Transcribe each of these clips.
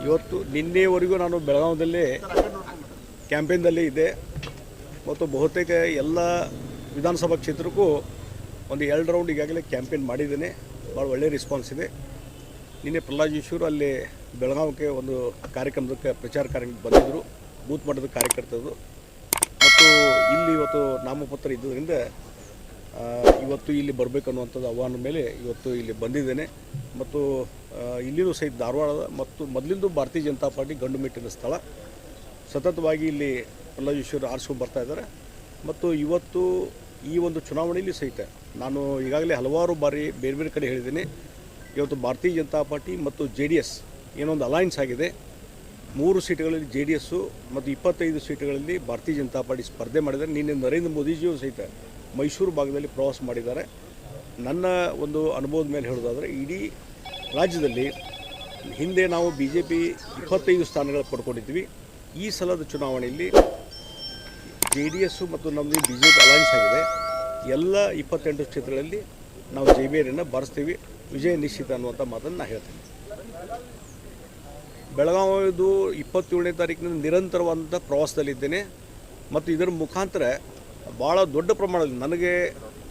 ಇವತ್ತು ನಿನ್ನೆವರೆಗೂ ನಾನು ಬೆಳಗಾವಿಯಲ್ಲಿ ಕ್ಯಾಂಪೇನ್ದಲ್ಲಿ ಇದ್ದೆ ಮತ್ತು ಬಹುತೇಕ ಎಲ್ಲ ವಿಧಾನಸಭಾ ಕ್ಷೇತ್ರಕ್ಕೂ ಒಂದು 2 ರೌಂಡ್ ಈಗಾಗಲೇ ಕ್ಯಾಂಪೇನ್ ಮಾಡಿದ್ದೇನೆ. ಭಾಳ ಒಳ್ಳೆಯ ರೆಸ್ಪಾನ್ಸ್ ಇದೆ. ನಿನ್ನೆ ಪ್ರಹ್ಲಾದ್ ಜೋಶಿ ಅಲ್ಲಿ ಬೆಳಗಾವಿಗೆ ಒಂದು ಕಾರ್ಯಕ್ರಮಕ್ಕೆ ಪ್ರಚಾರ ಕಾರ್ಯಕ್ರಮಕ್ಕೆ ಬಂದಿದ್ದರು, ಬೂತ್ ಮಟ್ಟದ ಕಾರ್ಯಕರ್ತರು. ಮತ್ತು ಇಲ್ಲಿ ಇವತ್ತು ನಾಮಪತ್ರ ಇದ್ದರಿಂದ ಇವತ್ತು ಇಲ್ಲಿ ಬರಬೇಕನ್ನುವಂಥದ್ದು ಆಹ್ವಾನ ಮೇಲೆ ಇವತ್ತು ಇಲ್ಲಿ ಬಂದಿದ್ದೇನೆ. ಮತ್ತು ಇಲ್ಲಿಯೂ ಸಹಿತ ಧಾರವಾಡದ ಮತ್ತು ಮೊದಲಿಂದು ಭಾರತೀಯ ಜನತಾ ಪಾರ್ಟಿ ಗಂಡು ಮೆಟ್ಟಿನ ಸ್ಥಳ. ಸತತವಾಗಿ ಇಲ್ಲಿ ಪ್ರಹ್ಲಾದ್ ಜೋಶಿ ಆರಿಸ್ಕೊಂಡು ಬರ್ತಾ ಇದ್ದಾರೆ. ಮತ್ತು ಇವತ್ತು ಈ ಒಂದು ಚುನಾವಣೆಯಲ್ಲಿ ಸಹಿತ ನಾನು ಈಗಾಗಲೇ ಹಲವಾರು ಬಾರಿ ಬೇರೆ ಬೇರೆ ಕಡೆ ಹೇಳಿದ್ದೀನಿ. ಇವತ್ತು ಭಾರತೀಯ ಜನತಾ ಪಾರ್ಟಿ ಮತ್ತು JDS ಏನೊಂದು ಅಲೈನ್ಸ್ ಆಗಿದೆ. 3 ಸೀಟುಗಳಲ್ಲಿ JDS ಮತ್ತು 25 ಸೀಟುಗಳಲ್ಲಿ ಭಾರತೀಯ ಜನತಾ ಪಾರ್ಟಿ ಸ್ಪರ್ಧೆ ಮಾಡಿದ್ದಾರೆ. ನಿನ್ನೆ ನರೇಂದ್ರ ಮೋದಿಜಿಯವರು ಸಹಿತ ಮೈಸೂರು ಭಾಗದಲ್ಲಿ ಪ್ರವಾಸ ಮಾಡಿದ್ದಾರೆ. ನನ್ನ ಒಂದು ಅನುಭವದ ಮೇಲೆ ಹೇಳೋದಾದರೆ ಇಡೀ ರಾಜ್ಯದಲ್ಲಿ ಹಿಂದೆ ನಾವು BJP 25 ಸ್ಥಾನಗಳು ಪಡ್ಕೊಂಡಿದ್ವಿ. ಈ ಸಲದ ಚುನಾವಣೆಯಲ್ಲಿ JDS ಮತ್ತು ನಮ್ಮದು BJP ಅಲೈನ್ಸ್ ಆಗಿದೆ. ಎಲ್ಲ 28 ಕ್ಷೇತ್ರಗಳಲ್ಲಿ ನಾವು ಜೈಬೇರಿಯನ್ನು ಬಾರಿಸ್ತೀವಿ. ವಿಜಯ ನಿಶ್ಚಿತ ಅನ್ನುವಂಥ ಮಾತನ್ನು ನಾನು ಹೇಳ್ತೀನಿ. ಬೆಳಗಾವಿದು 27ನೇ ತಾರೀಕಿನಿಂದ ನಿರಂತರವಾದಂಥ ಪ್ರವಾಸದಲ್ಲಿದ್ದೇನೆ. ಮತ್ತು ಇದರ ಮುಖಾಂತರ ಭಾಳ ದೊಡ್ಡ ಪ್ರಮಾಣದಲ್ಲಿ, ನನಗೆ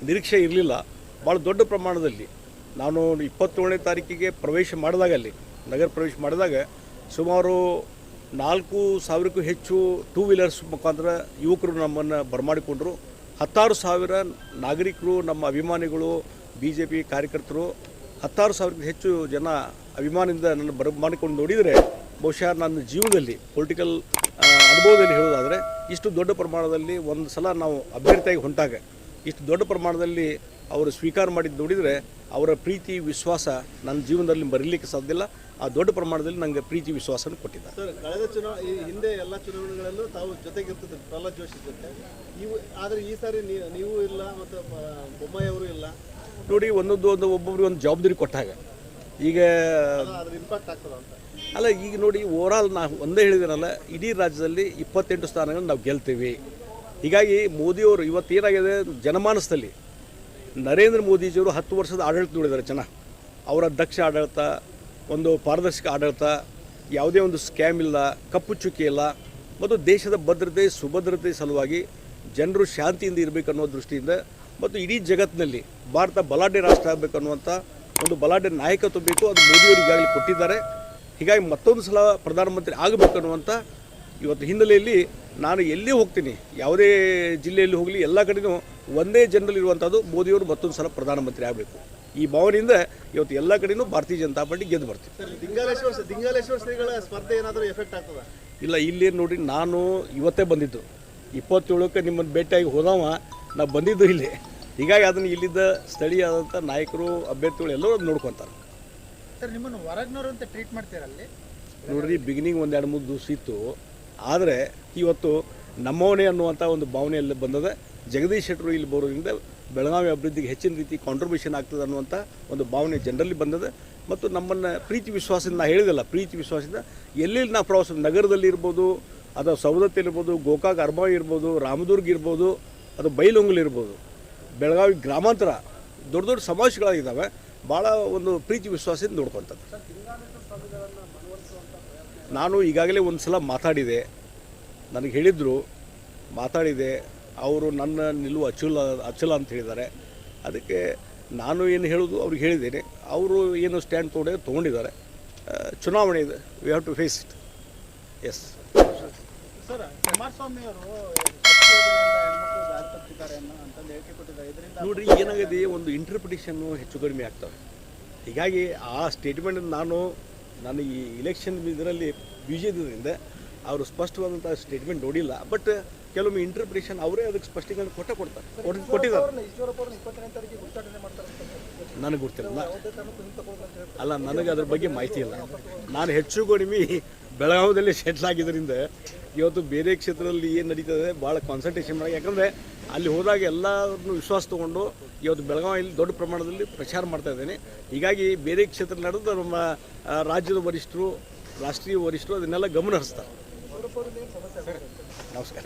ನಿರೀಕ್ಷೆ ಇರಲಿಲ್ಲ, ಭಾಳ ದೊಡ್ಡ ಪ್ರಮಾಣದಲ್ಲಿ ನಾನು 27ನೇ ತಾರೀಕಿಗೆ ಪ್ರವೇಶ ಮಾಡಿದಾಗ, ಅಲ್ಲಿ ನಗರ ಪ್ರವೇಶ ಮಾಡಿದಾಗ ಸುಮಾರು 4,000ಕ್ಕೂ ಹೆಚ್ಚು 2 ವೀಲರ್ಸ್ ಮುಖಾಂತರ ಯುವಕರು ನಮ್ಮನ್ನು ಬರಮಾಡಿಕೊಂಡರು. 16,000 ನಾಗರಿಕರು, ನಮ್ಮ ಅಭಿಮಾನಿಗಳು, BJP ಕಾರ್ಯಕರ್ತರು, 16,000ಕ್ಕೂ ಹೆಚ್ಚು ಜನ ಅಭಿಮಾನದಿಂದ ನನ್ನ ಬರಮಾಡಿಕೊಂಡು ನೋಡಿದರೆ ಬಹುಶಃ ನನ್ನ ಜೀವನದಲ್ಲಿ ಪೊಲಿಟಿಕಲ್ ಅನುಭವದಲ್ಲಿ ಹೇಳೋದಾದರೆ ಇಷ್ಟು ದೊಡ್ಡ ಪ್ರಮಾಣದಲ್ಲಿ ಒಂದು ಸಲ ನಾವು ಅಭ್ಯರ್ಥಿಯಾಗಿ ಹೊಂಟಾಗ ಇಷ್ಟು ದೊಡ್ಡ ಪ್ರಮಾಣದಲ್ಲಿ ಅವರು ಸ್ವೀಕಾರ ಮಾಡಿದ್ದು ನೋಡಿದರೆ ಅವರ ಪ್ರೀತಿ ವಿಶ್ವಾಸ ನನ್ನ ಜೀವನದಲ್ಲಿ ಬರಲಿಕ್ಕೆ ಸಾಧ್ಯ ಇಲ್ಲ. ಆ ದೊಡ್ಡ ಪ್ರಮಾಣದಲ್ಲಿ ನನಗೆ ಪ್ರೀತಿ ವಿಶ್ವಾಸನ ಕೊಟ್ಟಿದ್ದಾರೆ. ಸರ್, ಕಳೆದ ಹಿಂದೆ ಎಲ್ಲ ಚುನಾವಣೆಗಳಲ್ಲೂ ತಾವು ಜೊತೆಗಿರ್ತಿದ್ರು ಪ್ರಹ್ಲಾದ್ ಜೋಶಿ ಜೊತೆ. ಆದರೆ ಈ ಸಾರಿ ನೀವು ಇಲ್ಲ ಮತ್ತು ಬೊಮ್ಮಾಯಿ ಅವರು ಇಲ್ಲ. ನೋಡಿ, ಒಬ್ಬೊಬ್ರಿಗೆ ಒಂದು ಜವಾಬ್ದಾರಿ ಕೊಟ್ಟಾಗ ಈಗ ಅದ್ರ ಇಂಪ್ಯಾಕ್ಟ್ ಆಗ್ತದೆ ಅಂತ ಅಲ್ಲ. ಈಗ ನೋಡಿ, ಓವರಾಲ್ ನಾನು ಒಂದೇ ಹೇಳಿದ್ದೀನಲ್ಲ, ಇಡೀ ರಾಜ್ಯದಲ್ಲಿ 28 ಸ್ಥಾನಗಳನ್ನು ನಾವು ಗೆಲ್ತೀವಿ. ಹೀಗಾಗಿ ಮೋದಿಯವರು ಇವತ್ತೇನಾಗಿದೆ ಜನಮಾನಸದಲ್ಲಿ, ನರೇಂದ್ರ ಮೋದಿಜಿಯವರು 10 ವರ್ಷದ ಆಡಳಿತ ನೋಡಿದ್ದಾರೆ ಜನ. ಅವರ ದಕ್ಷ ಆಡಳಿತ, ಒಂದು ಪಾರದರ್ಶಕ ಆಡಳಿತ, ಯಾವುದೇ ಒಂದು ಸ್ಕ್ಯಾಮ್ ಇಲ್ಲ, ಕಪ್ಪು ಚುಕ್ಕಿ ಇಲ್ಲ, ಮತ್ತು ದೇಶದ ಭದ್ರತೆ ಸುಭದ್ರತೆ ಸಲುವಾಗಿ ಜನರು ಶಾಂತಿಯಿಂದ ಇರಬೇಕು ಅನ್ನೋ ದೃಷ್ಟಿಯಿಂದ, ಮತ್ತು ಇಡೀ ಜಗತ್ತಿನಲ್ಲಿ ಭಾರತ ಬಲಾಢ್ಯ ರಾಷ್ಟ್ರ ಆಗಬೇಕನ್ನುವಂಥ ಒಂದು ಬಲಾಢ್ಯ ನಾಯಕತ್ವ ಬೇಕು, ಅದು ಮೋದಿಯವರು ಈಗಾಗಲೇ ಕೊಟ್ಟಿದ್ದಾರೆ. ಹೀಗಾಗಿ ಮತ್ತೊಂದು ಸಲ ಪ್ರಧಾನಮಂತ್ರಿ ಆಗಬೇಕನ್ನುವಂಥ ಇವತ್ತು ಹಿನ್ನೆಲೆಯಲ್ಲಿ ನಾನು ಎಲ್ಲಿ ಹೋಗ್ತೀನಿ, ಯಾವುದೇ ಜಿಲ್ಲೆಯಲ್ಲಿ ಹೋಗಲಿ, ಎಲ್ಲ ಕಡೆಯೂ ಒಂದೇ ಜನರಲ್ಲಿ ಇರುವಂಥದ್ದು ಮೋದಿಯವರು ಮತ್ತೊಂದು ಸಲ ಪ್ರಧಾನಮಂತ್ರಿ ಆಗಬೇಕು. ಈ ಭಾವನೆಯಿಂದ ಇವತ್ತು ಎಲ್ಲ ಕಡೆಯೂ ಭಾರತೀಯ ಜನತಾ ಪಾರ್ಟಿ ಗೆದ್ದು ಬರ್ತೀವಿ. ಲಿಂಗಾಲೇಶ್ವರ ಶ್ರೀಗಳ ಸ್ಪರ್ಧೆ ಏನಾದರೂ ಎಫೆಕ್ಟ್ ಆಗ್ತದೆ? ಇಲ್ಲ, ಇಲ್ಲಿ ನೋಡಿ, ನಾನು ಇವತ್ತೇ ಬಂದಿದ್ದು 27ಕ್ಕೆ ನಿಮ್ಮನ್ನು ಭೇಟಿಯಾಗಿ ಹೋದವ ನಾವು ಬಂದಿದ್ದು ಇಲ್ಲಿ. ಹೀಗಾಗಿ ಅದನ್ನು ಇಲ್ಲಿದ್ದ ಸ್ಥಳೀಯವಾದಂಥ ನಾಯಕರು, ಅಭ್ಯರ್ಥಿಗಳು ಎಲ್ಲರೂ ನೋಡ್ಕೊತಾರೆ. ಸರ್, ನಿಮ್ಮನ್ನು ಹೊರಗಿನವರು ಅಂತ ಟ್ರೀಟ್ ಮಾಡ್ತೀರಲ್ಲಿ? ನೋಡ್ರಿ, ಬಿಗಿನಿಂಗ್ 1-2-3 ದಿವಸ ಇತ್ತು. ಆದರೆ ಇವತ್ತು ನಮ್ಮವನೇ ಅನ್ನುವಂಥ ಒಂದು ಭಾವನೆಯಲ್ಲಿ ಬಂದದ. ಜಗದೀಶ್ ಶೆಟ್ಟರು ಇಲ್ಲಿ ಬರೋದ್ರಿಂದ ಬೆಳಗಾವಿ ಅಭಿವೃದ್ಧಿಗೆ ಹೆಚ್ಚಿನ ರೀತಿ ಕಾಂಟ್ರಿಬ್ಯೂಷನ್ ಆಗ್ತದೆ ಅನ್ನುವಂಥ ಒಂದು ಭಾವನೆ ಜನರಲ್ಲಿ ಬಂದದೆ. ಮತ್ತು ನಮ್ಮನ್ನು ಪ್ರೀತಿ ವಿಶ್ವಾಸದಿಂದ, ನಾನು ಹೇಳಿದಲ್ಲ, ಪ್ರೀತಿ ವಿಶ್ವಾಸದಿಂದ ಎಲ್ಲೆಲ್ಲಿ ನಾವು ಪ್ರವಾಸ, ನಗರದಲ್ಲಿ ಇರ್ಬೋದು, ಅದು ಸವದತ್ತಿಲಿರ್ಬೋದು, ಗೋಕಾಕ್ ಅರ್ಬಾವಿ ಇರ್ಬೋದು, ರಾಮದುರ್ಗ ಇರ್ಬೋದು, ಅದು ಬೈಲೊಂಗಲ್ ಇರ್ಬೋದು, ಬೆಳಗಾವಿ ಗ್ರಾಮಾಂತರ ದೊಡ್ಡ ದೊಡ್ಡ ಸಮಾವೇಶಗಳಾಗಿದ್ದಾವೆ. ಭಾಳ ಒಂದು ಪ್ರೀತಿ ವಿಶ್ವಾಸದಿಂದ ನೋಡ್ಕೊತದ್ದು. ನಾನು ಈಗಾಗಲೇ ಒಂದು ಸಲ ಮಾತಾಡಿದೆ, ನನಗೆ ಹೇಳಿದರು, ಮಾತಾಡಿದೆ. ಅವರು ನನ್ನ ನಿಲುವು ಅಚಲ ಅಂತ ಹೇಳಿದ್ದಾರೆ. ಅದಕ್ಕೆ ನಾನು ಏನು ಹೇಳೋದು ಅವ್ರಿಗೆ ಹೇಳಿದ್ದೇನೆ. ಅವರು ಏನು ಸ್ಟ್ಯಾಂಡ್ ತೊಗೊಂಡಿದ್ದಾರೆ. ಚುನಾವಣೆ ಇದೆ, we have to face it. Yes sir, Kumaraswamy ಅವರು ನೋಡ್ರಿ, ಏನಾಗಿದೆ, ಒಂದು ಇಂಟರ್ಪ್ರಿಟೇಷನ್ನು ಹೆಚ್ಚು ಕಡಿಮೆ ಆಗ್ತವೆ. ಹೀಗಾಗಿ ಆ ಸ್ಟೇಟ್ಮೆಂಟ್ ನಾನು ಈ ಇಲೆಕ್ಷನ್ ಇದರಲ್ಲಿ ಬಿಜೆಪಿಯಿಂದ ಅವರು ಸ್ಪಷ್ಟವಾದಂಥ ಸ್ಟೇಟ್ಮೆಂಟ್ ನೋಡಿಲ್ಲ. ಬಟ್ ಕೆಲವೊಮ್ಮೆ ಇಂಟರ್ಪ್ರಿಟೇಷನ್ ಅವರೇ ಅದಕ್ಕೆ ಸ್ಪಷ್ಟೀಕರಣ ಕೊಟ್ಟಿದ್ದಾರೆ. ನನಗೆ ಗೊತ್ತಿಲ್ಲ, ಅಲ್ಲ, ನನಗೆ ಅದ್ರ ಬಗ್ಗೆ ಮಾಹಿತಿ ಇಲ್ಲ. ನಾನು ಹೆಚ್ಚು ಕಡಿಮೆ ಬೆಳಗಾವಿಯಲ್ಲಿ ಸೆಟ್ಲ್ ಆಗಿದ್ದರಿಂದ ಇವತ್ತು ಬೇರೆ ಕ್ಷೇತ್ರದಲ್ಲಿ ಏನು ನಡೀತದೆ ಭಾಳ ಕಾನ್ಸಂಟ್ರೇಷನ್ ಮಾಡಿ. ಯಾಕಂದರೆ ಅಲ್ಲಿ ಹೋದಾಗ ಎಲ್ಲರನ್ನು ವಿಶ್ವಾಸ ತೊಗೊಂಡು ಇವತ್ತು ಬೆಳಗಾವಿಯಲ್ಲಿ ದೊಡ್ಡ ಪ್ರಮಾಣದಲ್ಲಿ ಪ್ರಚಾರ ಮಾಡ್ತಾ ಇದ್ದೇನೆ. ಹೀಗಾಗಿ ಬೇರೆ ಕ್ಷೇತ್ರ ನಡೆದು ನಮ್ಮ ರಾಜ್ಯದ ವರಿಷ್ಠರು, ರಾಷ್ಟ್ರೀಯ ವರಿಷ್ಠರು ಅದನ್ನೆಲ್ಲ ಗಮನ ಹರಿಸ್ತಾರೆ. ನಮಸ್ಕಾರ.